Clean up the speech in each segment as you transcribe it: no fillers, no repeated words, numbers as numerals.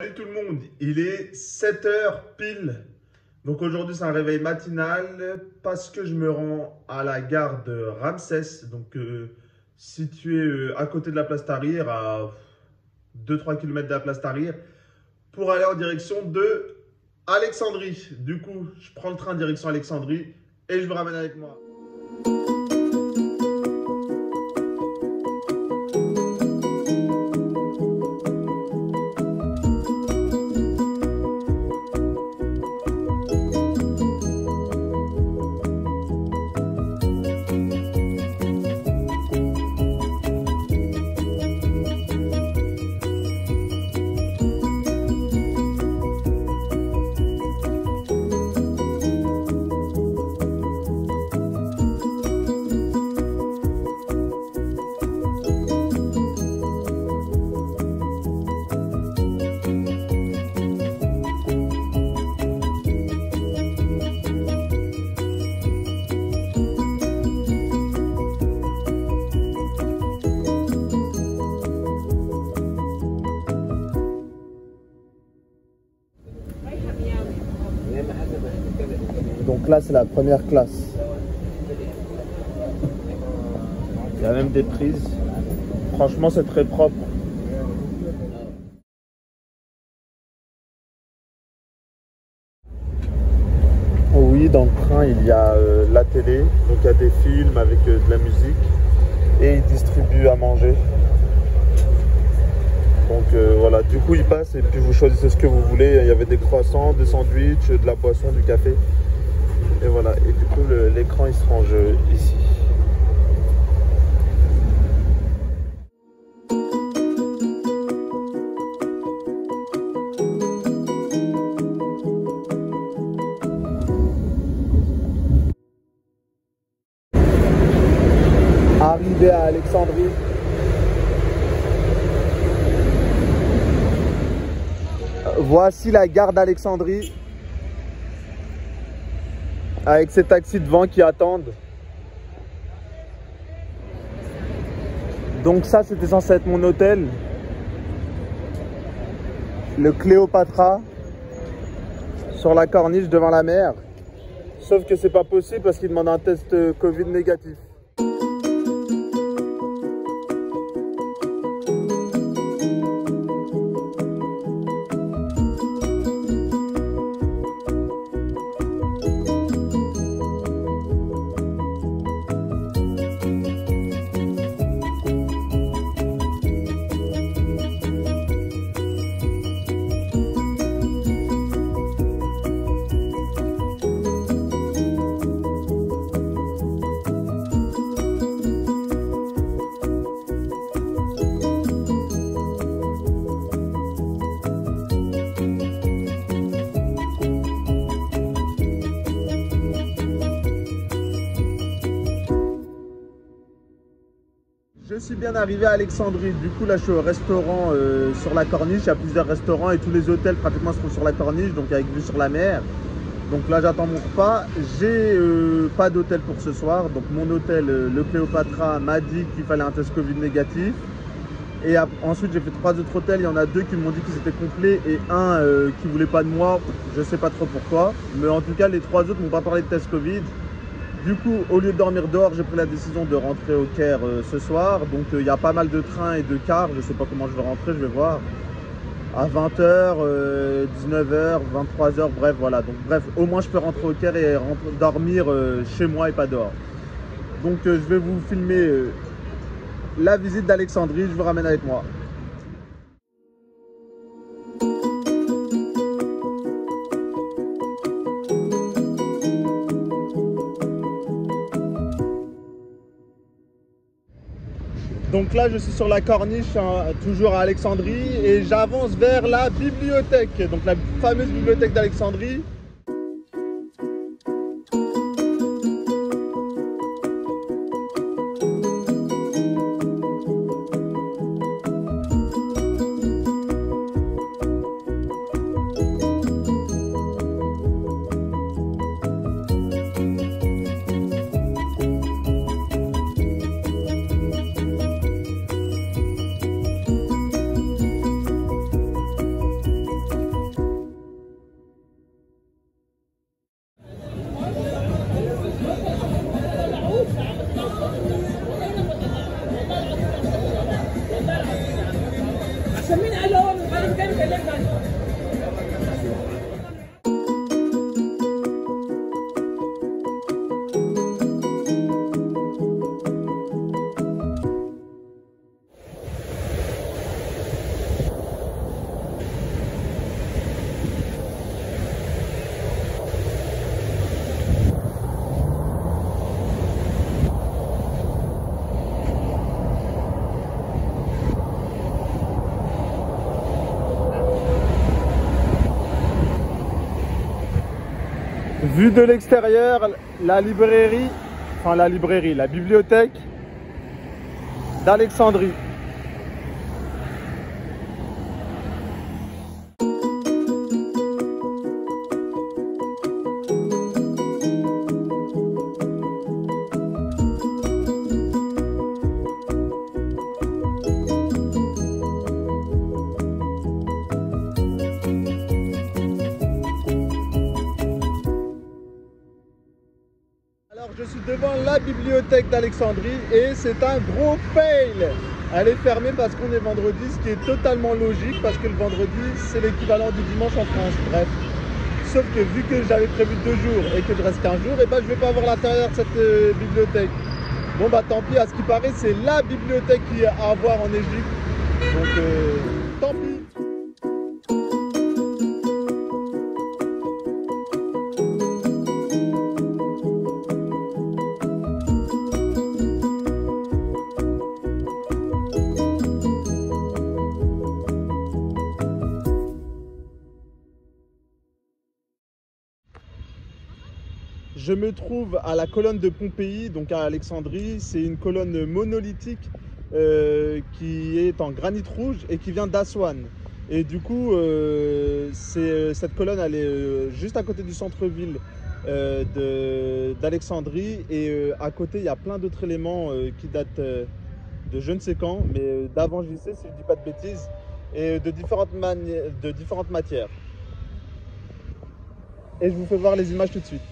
Salut tout le monde, il est 7 heures pile. Donc aujourd'hui c'est un réveil matinal parce que je me rends à la gare de Ramsès, donc située à côté de la place Tahrir, à 2-3 km de la place Tahrir, pour aller en direction de Alexandrie. Du coup, je prends le train direction Alexandrie et je vous ramène avec moi. Donc là, c'est la première classe. Il y a même des prises. Franchement, c'est très propre. Oui, dans le train, il y a la télé. Donc il y a des films avec de la musique. Et ils distribuent à manger. Donc voilà, du coup, ils passent et puis vous choisissez ce que vous voulez. Il y avait des croissants, des sandwichs, de la boisson, du café. Et voilà, et du coup l'écran il se range ici. Arrivé à Alexandrie. Voici la gare d'Alexandrie. Avec ces taxis devant qui attendent. Donc ça, c'était censé être mon hôtel. Le Cléopatra. Sur la corniche devant la mer. Sauf que c'est pas possible parce qu'il demande un test Covid négatif. Je suis bien arrivé à Alexandrie. Du coup, là, je suis au restaurant sur la corniche. Il y a plusieurs restaurants et tous les hôtels pratiquement se trouvent sur la corniche, donc avec vue sur la mer. Donc là, j'attends mon repas. J'ai pas d'hôtel pour ce soir. Donc mon hôtel, le Cléopatra, m'a dit qu'il fallait un test Covid négatif. Et ensuite, j'ai fait 3 autres hôtels. Il y en a 2 qui m'ont dit qu'ils étaient complets et un qui voulait pas de moi. Je sais pas trop pourquoi. Mais en tout cas, les 3 autres m'ont pas parlé de test Covid. Du coup, au lieu de dormir dehors, j'ai pris la décision de rentrer au Caire ce soir. Donc, il y a pas mal de trains et de cars. Je ne sais pas comment je vais rentrer, je vais voir. À 20h, 19h, 23h, bref, voilà. Donc, bref, au moins, je peux rentrer au Caire et dormir chez moi et pas dehors. Donc, je vais vous filmer la visite d'Alexandrie. Je vous ramène avec moi. Donc là, je suis sur la corniche, hein, toujours à Alexandrie, et j'avance vers la bibliothèque, donc la fameuse bibliothèque d'Alexandrie. Vue de l'extérieur, la librairie, la bibliothèque d'Alexandrie. Alors je suis devant la bibliothèque d'Alexandrie et c'est un gros fail. Elle est fermée parce qu'on est vendredi, ce qui est totalement logique parce que le vendredi c'est l'équivalent du dimanche en France. Bref, sauf que vu que j'avais prévu 2 jours et que je reste qu'un jour, et ben je vais pas voir l'intérieur de cette bibliothèque. Bon bah tant pis, à ce qui paraît c'est la bibliothèque qu'il y a à voir en Égypte. Donc tant pis. Je me trouve à la colonne de Pompéi, donc à Alexandrie. C'est une colonne monolithique qui est en granit rouge et qui vient d'Aswan. Et du coup, cette colonne, elle est juste à côté du centre-ville d'Alexandrie. Et à côté, il y a plein d'autres éléments qui datent de je ne sais quand, mais d'avant JC, si je ne dis pas de bêtises, et de différentes matières. Et je vous fais voir les images tout de suite.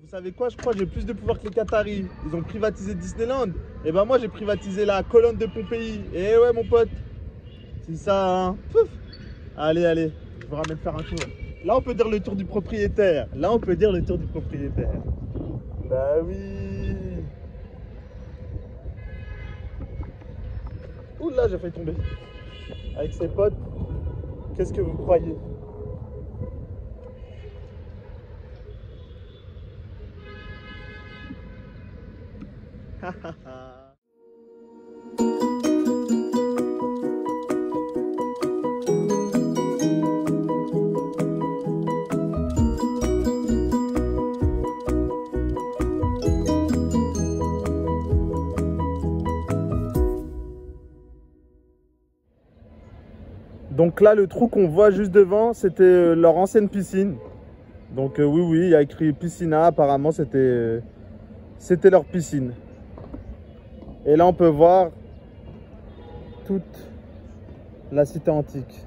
Vous savez quoi, je crois que j'ai plus de pouvoir que les Qataris. Ils ont privatisé Disneyland. Et ben moi j'ai privatisé la colonne de Pompéi. Et ouais mon pote, c'est ça hein. Pouf. Allez, allez, je vous ramène faire un tour. Là on peut dire le tour du propriétaire. Bah oui. Oula, j'ai failli tomber. Avec ses potes, qu'est-ce que vous croyez? Donc là, le trou qu'on voit juste devant, c'était leur ancienne piscine. Donc oui, il y a écrit Piscina, apparemment c'était leur piscine. Et là, on peut voir toute la cité antique.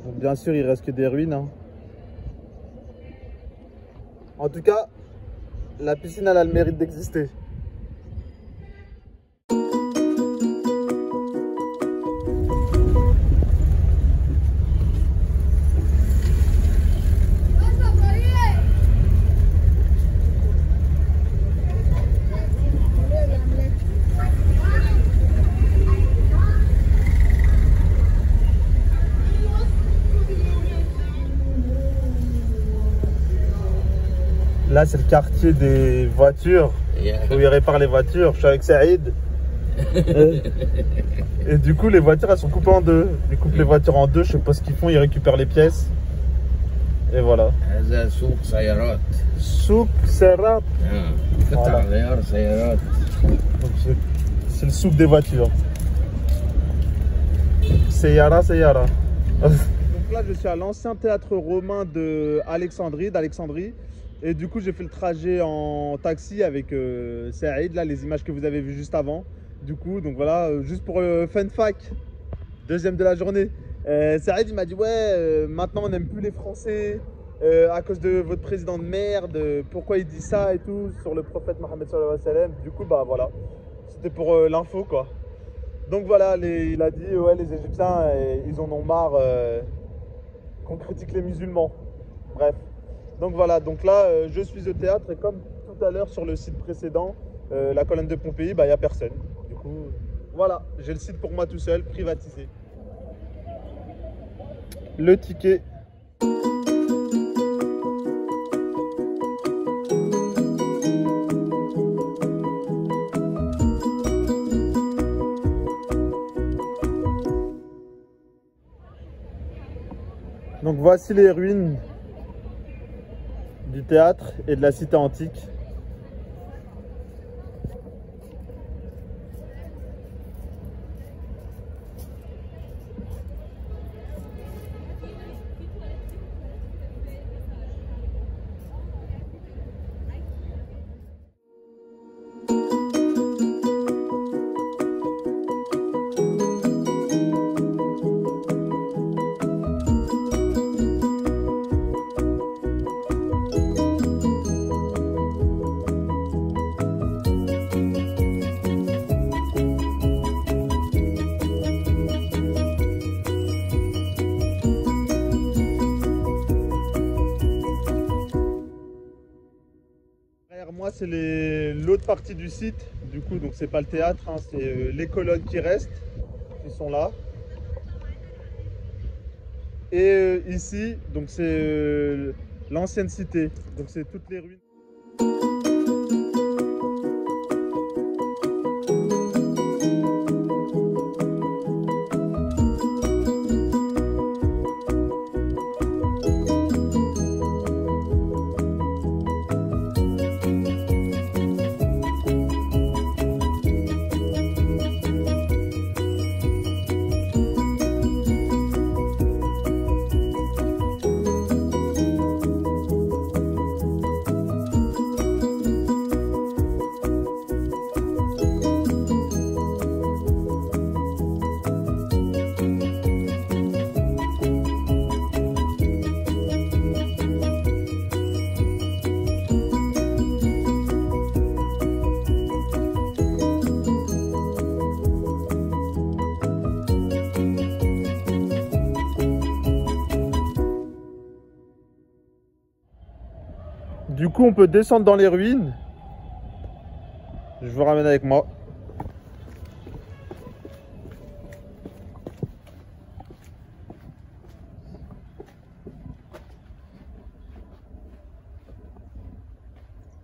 Donc, bien sûr, il reste que des ruines. Hein. En tout cas, la piscine, elle a le mérite d'exister. Là, c'est le quartier des voitures, où ils réparent les voitures. Je suis avec Saïd. Et du coup, les voitures, elles sont coupées en deux. Ils coupent les voitures en deux, je sais pas ce qu'ils font, ils récupèrent les pièces. Et voilà. هذا سوق سيارات. Souk Serrat. قطع غيار سيارات. Donc c'est le souk des voitures. Seyara, Seyara. Donc là, je suis à l'ancien théâtre romain d'Alexandrie. Et du coup, j'ai fait le trajet en taxi avec Saïd, là, les images que vous avez vues juste avant. Du coup, donc voilà, juste pour fun fact, deuxième de la journée. Saïd, il m'a dit, ouais, maintenant on n'aime plus les Français à cause de votre président de merde. Pourquoi il dit ça et tout sur le prophète Mohammed sallallahu alayhi wa sallam. Du coup, bah voilà, c'était pour l'info, quoi. Donc voilà, il a dit, ouais, les Égyptiens, ils en ont marre qu'on critique les musulmans. Bref. Donc voilà, donc là, je suis au théâtre et comme tout à l'heure sur le site précédent, la colonne de Pompéi, bah, il n'y a personne. Du coup, voilà, j'ai le site pour moi tout seul, privatisé. Le ticket. Donc voici les ruines du théâtre et de la cité antique. Derrière moi, c'est l'autre partie du site. Du coup, donc c'est pas le théâtre, hein, c'est les colonnes qui restent, qui sont là. Et ici, donc c'est l'ancienne cité. Donc c'est toutes les ruines. Du coup, on peut descendre dans les ruines. Je vous ramène avec moi.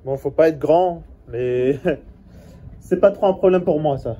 Bon, faut pas être grand, mais c'est pas trop un problème pour moi, ça.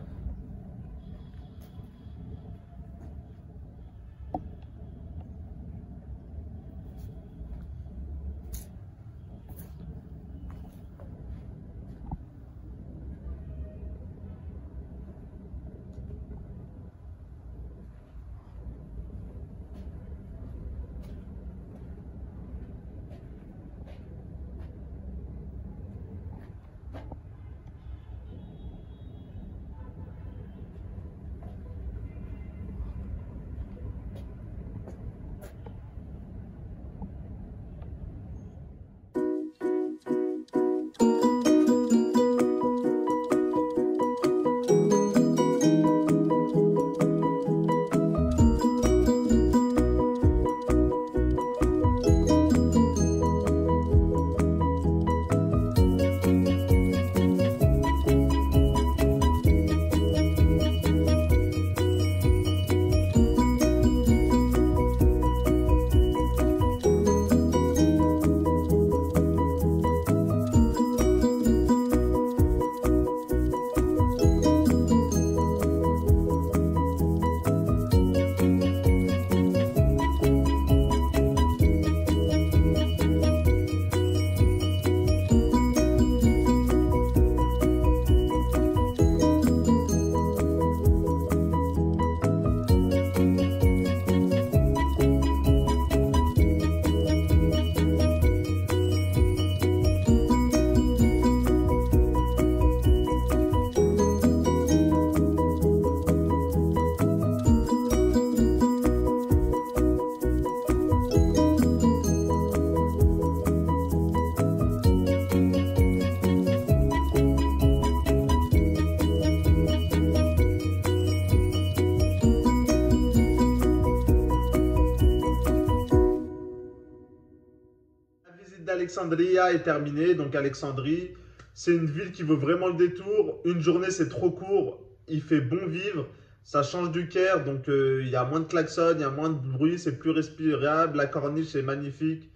d'Alexandria est terminée. Donc Alexandrie, c'est une ville qui vaut vraiment le détour. Une journée, c'est trop court. Il fait bon vivre. Ça change du Caire. Donc il y a moins de klaxons, il y a moins de bruit. C'est plus respirable. La corniche est magnifique.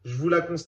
Je vous la conseille.